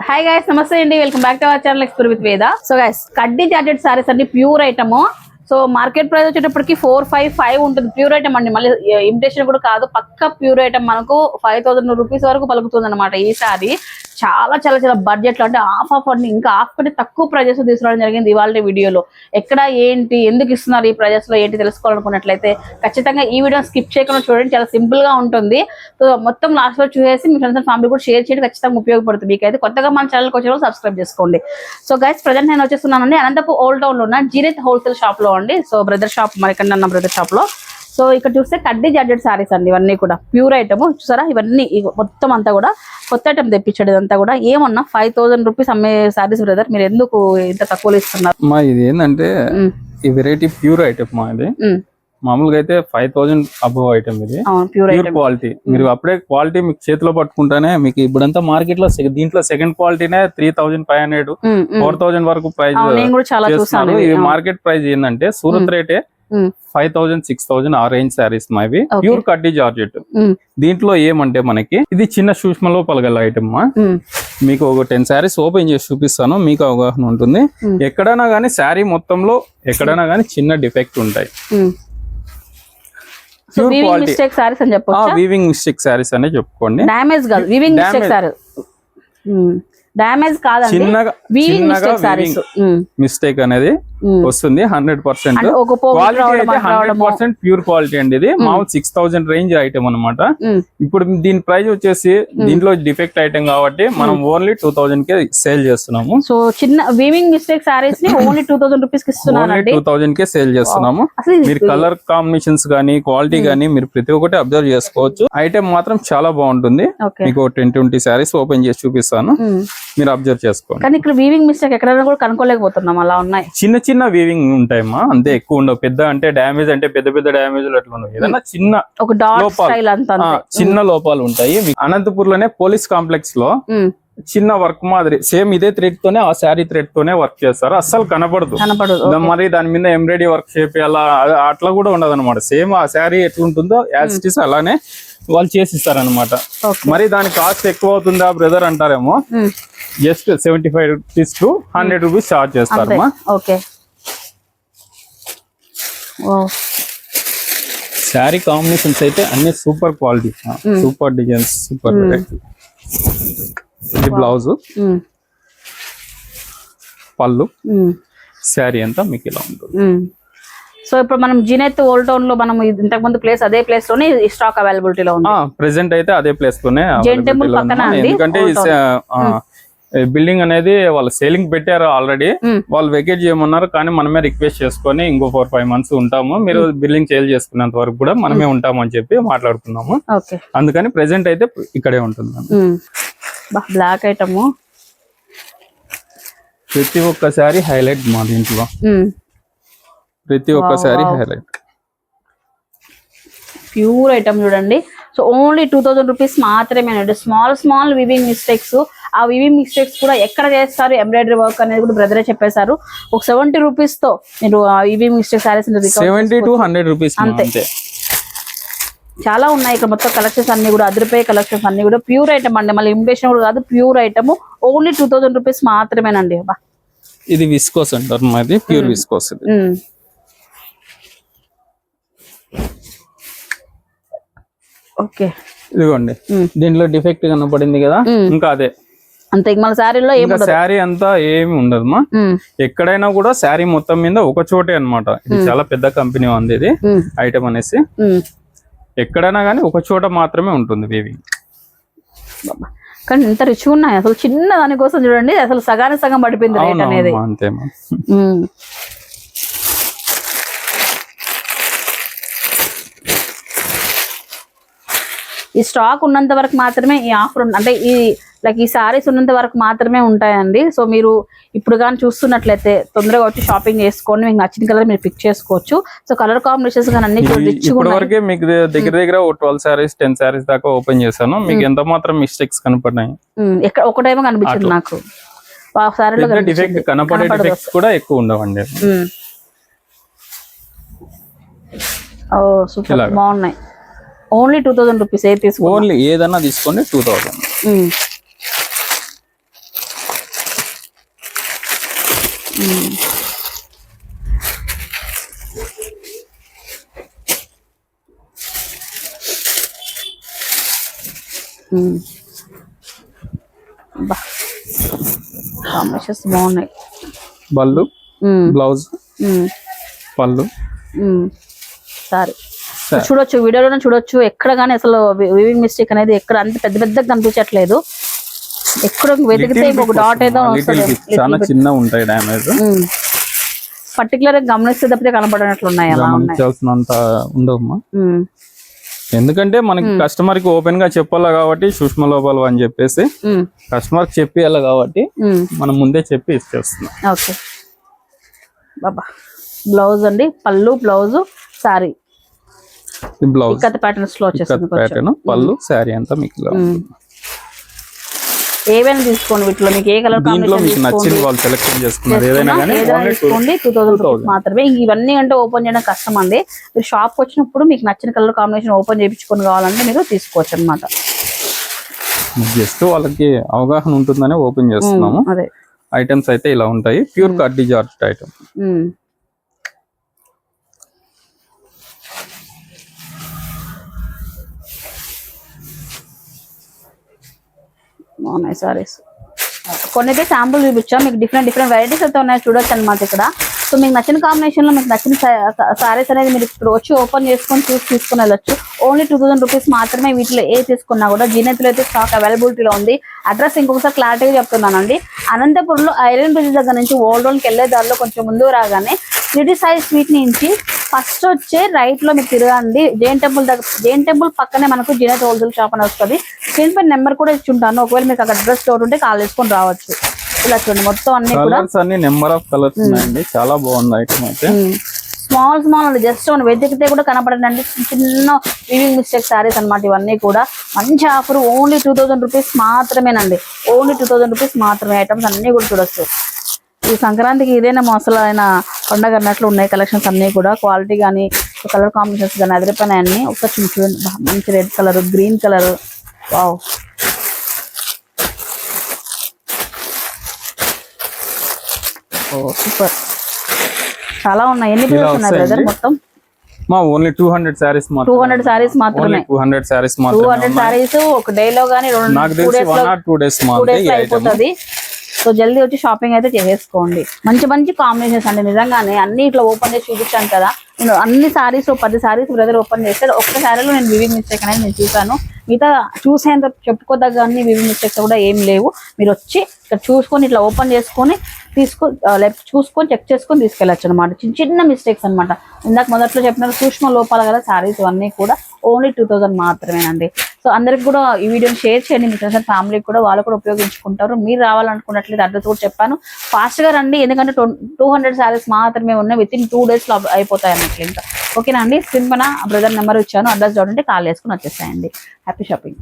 Hi guys, నమస్తే అండి. Welcome back to our channel explore with వేద. సో గైస్, కడ్డీ జార్జెట్ సారీస్ అండి, pure item. So market price వచ్చేటప్పటికి 455 ఉంటుంది. ప్యూర్ ఐటమ్ అండి, మళ్ళీ ఇమిటేషన్ కూడా కాదు, పక్క ప్యూర్ ఐటమ్. మనకు 5000 రూపీస్ వరకు పలుకుతుంది అనమాట ఈ సారీ. చాలా చాలా చాలా బడ్జెట్ లో, అంటే ఆఫ్ అండి, ఇంకా ఆఫ్ కంటే తక్కువ ప్రైజెస్ తీసుకురావడం జరిగింది ఇవాళ వీడియోలో. ఎక్కడ ఏంటి, ఎందుకు ఇస్తున్నారు ఈ ప్రైజెస్ లో ఏంటి తెలుసుకోవాలనుకున్నట్లయితే ఖచ్చితంగా ఈ వీడియో స్కిప్ చేయకుండా చూడండి. చాలా సింపుల్ గా ఉంటుంది. సో మొత్తం లాస్ట్ లో చూసేసి మీ ఫ్రెండ్స్ అండ్ ఫ్యామిలీ కూడా షేర్ చేయడం ఖచ్చితంగా ఉపయోగపడుతుంది. మీకైతే కొత్తగా మన ఛానల్కి వచ్చే సబ్స్క్రైబ్ చేసుకోండి. సో గైస్, ప్రజెంట్ నేను వచ్చేస్తున్నానండి అనంతపూర్ ఓల్డ్ టౌన్ లో ఉన్న జీరేత్ హోల్సేల్ షాప్ లో అండి. సో బ్రదర్ షాప్, మరికన్నా బ్రదర్ షాప్ లో. సో ఇక్కడ చూస్తే కడ్డీ జార్జెట్ సారీస్ అండి, ఇవన్నీ కూడా ప్యూర్ ఐటమ్. చూసారా, ఇవన్నీ మొత్తం అంతా కూడా కొత్త ఐటమ్ తెప్పించాడు. ఇదంతా కూడా ఏమన్నా 5000 రూపీస్ అమ్మే సారీస్ బ్రదర్, మీరు ఎందుకు ఇంత తక్కువలో ఇస్తున్నారు? మా ఇది ఏంటంటే ఈ వెరైటీ ప్యూర్ ఐటమ్ మా ఇది. మామూలుగా అయితే 5000 అబవ్ ఐటమ్ ఇది, ప్యూర్ క్వాలిటీ. మీరు అప్పుడే క్వాలిటీ మీకు చేతిలో పట్టుకుంటానే మీకు ఇప్పుడంతా మార్కెట్ లో దీంట్లో సెకండ్ క్వాలిటీనే 3500 4000 వరకు ప్రైస్ చేస్తున్నారు. ఇది మార్కెట్ ప్రైస్ ఏంటంటే సూరత్ రేటే 5000 6000 ఆ రేంజ్ సారీస్ మావి, ప్యూర్ కడ్డీ జార్జెట్. దీంట్లో ఏమంటే మనకి ఇది చిన్న సూక్ష్మలో పలగల ఐటమ్. మీకు ఒక 10 సారీస్ ఓపెన్ చేసి చూపిస్తాను, మీకు అవగాహన ఉంటుంది. ఎక్కడైనా గానీ శారీ మొత్తంలో ఎక్కడైనా గానీ చిన్న డిఫెక్ట్ ఉంటాయి. వీవింగ్ మిస్టేక్ సారీస్ అని చెప్పొచ్చు. వీవింగ్ మిస్టేక్ సారీస్ అనే చెప్పుకోండి, డ్యామేజ్ కాదు, వీవింగ్ మిస్టేక్ సారీ. డ్యామేజ్ కాదండి, చిన్నగా మిస్టేక్ అనేది వస్తుంది. 100% క్వాలిటీ అయితే 100% ప్యూర్ క్వాలిటీ అండి. ఇది మామూలు 6000 రేంజ్ ఐటమ్ అనమాట. ఇప్పుడు దీని ప్రైస్ వచ్చేసి దీంట్లో డిఫెక్ట్ ఐటమ్ కాబట్టి మనం ఓన్లీ 2000 కే సేల్ చేస్తున్నాము. సో చిన్న వీవింగ్ మిస్టేక్ సారీస్ ని ఓన్లీ 2000 రూపీస్ కి ఇస్తున్నాము. 2000 కే సేల్ చేస్తున్నాము. మీరు కలర్ కాంబినేషన్స్ గానీ క్వాలిటీ గానీ మీరు ప్రతి ఒక్కటి అబ్జర్వ్ చేసుకోవచ్చు. ఐటమ్ మాత్రం చాలా బాగుంటుంది. మీకు 10-20 సారీస్ ఓపెన్ చేసి చూపిస్తాను, మీరు అబ్జర్వ్ చేసుకోండి. కానీ ఇక్కడ వీవింగ్ మిస్టేక్ ఎక్కడైనా కూడా కనుక్కోలేకపోతున్నాం, అలా ఉన్నాయి. చిన్న చిన్న వీవింగ్ ఉంటాయమ్మా, అంతే, ఎక్కువ ఉండవు. పెద్ద అంటే డ్యామేజ్ అంటే పెద్ద పెద్ద డ్యామేజ్ అట్లా ఉండవు. ఏదన్నా చిన్న ఒక డాట్ స్టైల్ అంతా చిన్న లోపాలు ఉంటాయి. అనంతపూర్ లోనే పోలీస్ కాంప్లెక్స్ లో చిన్న వర్క్ మాదిరి సేమ్ ఇదే థ్రెడ్ తోనే, ఆ శారీ థ్రెడ్ తోనే వర్క్ చేస్తారు. అస్సలు కనపడదు. మరి దాని మీద ఎంబ్రాయిడరీ వర్క్ చేయాలా అట్లా కూడా ఉండదు అనమాట. సేమ్ ఆ శారీ ఎట్లుంటుందో యాజ్ ఇట్ ఇస్ అలానే వాళ్ళు చేసిస్తారు అనమాట. మరి దాని కాస్ట్ ఎక్కువ అవుతుందా బ్రదర్ అంటారేమో, just 75 rupees to 100 rupees charge చేస్తారమ్మా. శారీ కాంబినేషన్స్ అయితే అన్ని super quality, super designs, super variety. ఇది బ్లౌజ్, పళ్ళు, శారీ అంతా మీకు ఇలా ఉంటుంది. సో ఇప్పుడు మనం జీనేత్ ఓల్డ్ టౌన్ లో మనం ఇంతకు ముందు ప్లేస్, అదే ప్లేస్ లోనే స్టాక్ అవైలబిలిటీలో ఉంది. ప్రెసెంట్ అయితే అదే ప్లేస్ లోనే, ఎందుకంటే బిల్డింగ్ అనేది వాళ్ళు సేలింగ్ పెట్టారు ఆల్రెడీ. వాళ్ళు వెకేట్ చేయమన్నారు, కానీ మనమే రిక్వెస్ట్ చేసుకొని ఇంకో 4-5 మంత్స్ ఉంటాము, మీరు బిల్డింగ్ సేల్ చేసుకునేంత వరకు కూడా మనమే ఉంటాము అని చెప్పి మాట్లాడుకున్నాము. అందుకని ప్రెసెంట్ అయితే ఇక్కడే ఉంటుంది. బ్లాక్ ఐటమ్ ప్రతి ఒక్కసారి హైలైట్ మా దీంట్లో, ప్రతి ఒక్కసారి హైలైట్ ప్యూర్ ఐటమ్ చూడండి. సో ఓన్లీ 2000 రూపీస్ మాత్రమే. స్మాల్ వివింగ్ మిస్టేక్స్, ఆ వివింగ్ మిస్టేక్స్ కూడా ఎక్కడ చేస్తారు, ఎంబ్రాయిడరీ వర్క్ అనేది కూడా బ్రదరే చెప్పేశారు. ఒక 70 రూపీస్ తో మీరు ఆ weaving mistake saris 70 to 100 rupees అంతే. చాలా ఉన్నాయి ఇక్కడ మొత్తం కలెక్షన్స్ అన్ని కూడా, అదిరిపోయే కలెక్షన్స్ అన్ని కూడా ప్యూర్ ఐటమ్ అండి. మళ్ళీ ఇమిటేషన్ కూడా కాదు, ప్యూర్ ఐటమ్. ఓన్లీ 2000 రూపీస్ మాత్రమేనండి. ఇది విస్కోస్ అంటారు, మాది ప్యూర్ విస్కోస్. ఓకే, ఇదిగోండి, దీంట్లో డిఫెక్ట్ కనపడింది కదా, ఇంకా అదే అంతే. మన శారీలో శారీ అంతా ఏమి ఉండదమ్మా. ఎక్కడైనా కూడా శారీ మొత్తం మీద ఒక చోటే అన్నమాట. ఇది చాలా పెద్ద కంపెనీ ఉంది ఇది ఐటమ్ అనేసి. ఎక్కడైనా గానీ ఒక చోట మాత్రమే ఉంటుంది వీవింగ్. కానీ ఇంత రిచ్ ఉన్నాయి అసలు. చిన్న దానికోసం చూడండి, అసలు సగానికి సగం పడిపోయింది రేట్ అనేది. అంతేమా. ఈ స్టాక్ ఉన్నంత వరకు మాత్రమే ఈ ఆఫర్, అంటే ఈ సారీస్ ఉన్నంత వరకు మాత్రమే ఉంటాయండి. సో మీరు ఇప్పుడు కానీ చూస్తున్నట్లయితే తొందరగా వచ్చి షాపింగ్ చేసుకొని మీకు నచ్చిన కలర్ మీరు పిక్ చేసుకోవచ్చు. సో కలర్ కాంబినేషన్స్ కానీ అన్ని ఇప్పటివరకే మీకు దగ్గర 12 సారీస్ 10 సారీస్ దాకా ఓపెన్ చేశాను. మీకు ఎంత మాత్రం మిస్టేక్స్ కనపడినాయి? ఎక్కడ ఒకటేమో కనిపించింది నాకు, డిఫెక్ట్ కనపడే డిఫెక్ట్స్ కూడా ఎక్కువ ఉండవండి. సూపర్ బాగున్నాయి. Only 2000 rupees. ఓన్లీ ఏదన్నా తీసుకోండి 2000. కాంబినేషన్స్ బాగున్నాయి. బల్లు, బ్లౌజ్, పళ్ళు, సారీ చూడొచ్చు, వీడియోలోనే చూడొచ్చు. ఎక్కడ కానీ అసలు వీవింగ్ మిస్టేక్ అనేది ఎక్కడ అంత పెద్ద పెద్దగా కనిపించట్లేదు. ఎక్కడ వెతికితే ఒక డాట్ ఏదో చాలా చిన్న ఉంటాయి డ్యామేజ్. పర్టికులర్ గా గమనిస్తే తప్పితే కనపడినట్లు ఉన్నాయి. అలా గమనించాల్సినంత ఉండవమ్మా, ఎందుకంటే మనకి కస్టమర్ కి ఓపెన్ గా చెప్పాలి కాబట్టి సూక్ష్మ లోపాలు అని చెప్పేసి కస్టమర్ చెప్పేయాలి కాబట్టి మనం ముందే చెప్పి ఇచ్చేస్తున్నాం. ఓకే బాబా. బ్లౌజ్ అండి, పళ్ళు, బ్లౌజ్, సారీ, బ్లౌజ్ ప్యాటర్న్స్ లో వచ్చేస్తుంది ప్యాటర్న్, పళ్ళు, సారీ అంతా మీకు ఏవైనా తీసుకోండి. వీటిలో మీకు ఏ కలర్ నచ్చింది వాళ్ళు సెలెక్షన్ చేసుకున్నారు ఏదైనా తీసుకోండి. 2000 మాత్రమే. ఇవన్నీ అంటే ఓపెన్ చేయడం కష్టం అండి. మీరు షాప్ వచ్చినప్పుడు మీకు నచ్చిన కలర్ కాంబినేషన్ ఓపెన్ చేయించుకొని కావాలంటే మీరు తీసుకోవచ్చు అనమాట. జస్ట్ వాళ్ళకి అవగాహన ఉంటుందని ఓపెన్ చేస్తున్నాము. అదే ఐటమ్స్ అయితే ఇలా ఉంటాయి. ప్యూర్ కడ్డీ జార్జెట్ ఐటమ్. బాగున్నాయి సారీస్. కొన్ని అయితే శాంపుల్ చూపించాం మీకు. డిఫరెంట్ వెరైటీస్ అయితే ఉన్నాయి, చూడొచ్చు అనమాట ఇక్కడ. సో మీకు నచ్చిన కాంబినేషన్ లో మీకు నచ్చిన సారీస్ అనేది మీరు ఇక్కడ వచ్చి ఓపెన్ చేసుకొని చూసి తీసుకుని వెళ్ళొచ్చు. ఓన్లీ 2000 రూపీస్ మాత్రమే. వీటిలో ఏ తీసుకున్నా కూడా జీనేతిలో అయితే స్టాక్ అవైలబిలిటీలో ఉంది. అడ్రస్ ఇంకొకసారి క్లారిటీగా చెప్తున్నానండి. అనంతపురంలో ఐరన్ బ్రిడ్జ్ దగ్గర నుంచి ఓల్డ్ రోడ్కి వెళ్ళే దారిలో కొంచెం ముందు రాగానే సిటీ సాయి స్వీట్ నుంచి ఫస్ట్ వచ్చే రైట్ లో మీకు తిరగండి. జైన్ టెంపుల్ పక్కనే మనకు జీనేత్ హోల్సేల్ షాప్ అని వస్తుంది. స్క్రీన్ పై నెంబర్ కూడా ఇచ్చి ఉంటాను. ఒకవేళ మీకు అక్కడ అడ్రస్ డౌట్ ఉంటే కాల్ చేసుకొని రావచ్చు. ఇలా చూడండి మొత్తం అన్ని కూడా నెంబర్ ఆఫ్ కలర్స్ ఉన్నాయండి. చాలా బాగుంది ఐటమ్ అయితే. స్మాల్ అండి, జస్ట్ మనం వెతికితే కూడా కనపడండి. చిన్న వీవింగ్ మిస్టేక్ సారీస్ అనమాట ఇవన్నీ కూడా. మంచి ఆఫర్, ఓన్లీ 2000 రూపీస్ మాత్రమేనండి. ఓన్లీ 2000 రూపీస్ మాత్రమే. ఐటమ్స్ అన్ని కూడా చూడొచ్చు. ఈ సంక్రాంతికి ఇదేనా అసలు పండగ అన్నట్లు ఉన్నాయి కలెక్షన్స్ అన్ని కూడా. క్వాలిటీ కానీ కలర్ కాంబినేషన్స్ కానీ అదిరిపోయినాయి అన్ని. ఒకసారి చూడండి, మంచి red colour, green colour, wow. Super, చాలా ఉన్నాయి. ఎన్ని పీసెస్ ఉన్నాయి బ్రదర్ మొత్తం? ఓన్లీ 200 సారీస్ మాత్రమే. 200 సారీస్ మాత్రమే. 200 సారీస్ ఒక డే లో గానీ 2 డేస్ అయిపోతుంది. సో జల్దీ వచ్చి షాపింగ్ అయితే చేసేసుకోండి. మంచి మంచి కాంబినేషన్స్ అండి నిజంగానే. అన్ని ఇట్లా ఓపెన్ చేసి చూపించాను కదా. నేను అన్ని సారీస్ 10 సారీస్ బ్రదర్ ఓపెన్ చేస్తే ఒక్క సారీలో నేను వివింగ్ మిస్టేక్ అనేది నేను చూసాను. మిగతా చూసేంత చెప్పుకోదగ్గ అన్ని వివింగ్ మిస్టేక్స్ కూడా ఏం లేవు. మీరు వచ్చి ఇక్కడ చూసుకొని ఇట్లా ఓపెన్ చేసుకొని చూసుకొని చెక్ చేసుకొని తీసుకెళ్ళచ్చు అనమాట. చిన్న మిస్టేక్స్ అనమాట. ఇందాక మొదట్లో చెప్పిన సూక్ష్మ లోపాలు కదా సారీస్ ఇవన్నీ కూడా. ఓన్లీ 2000 మాత్రమేనండి. సో అందరికి కూడా ఈ వీడియోని షేర్ చేయండి. మీ ఫ్రెండ్స్ అండ్ ఫ్యామిలీకి కూడా వాళ్ళు కూడా ఉపయోగించుకుంటారు. మీరు రావాలనుకున్నట్లయితే అడ్రస్ కూడా చెప్పాను. ఫాస్ట్ గా రండి, ఎందుకంటే 200 సారీస్ మాత్రమే ఉన్నాయి. విత్ ఇన్ 2 డేస్ లో అయిపోతాయి అన్నట్లు. ఇంకా ఓకేనా అండి. స్క్రీన్ పైన బ్రదర్ నెంబర్ ఇచ్చాను. అడ్రస్ చూడండి, కాల్ చేసుకుని వచ్చేసాయండి. Happy shopping.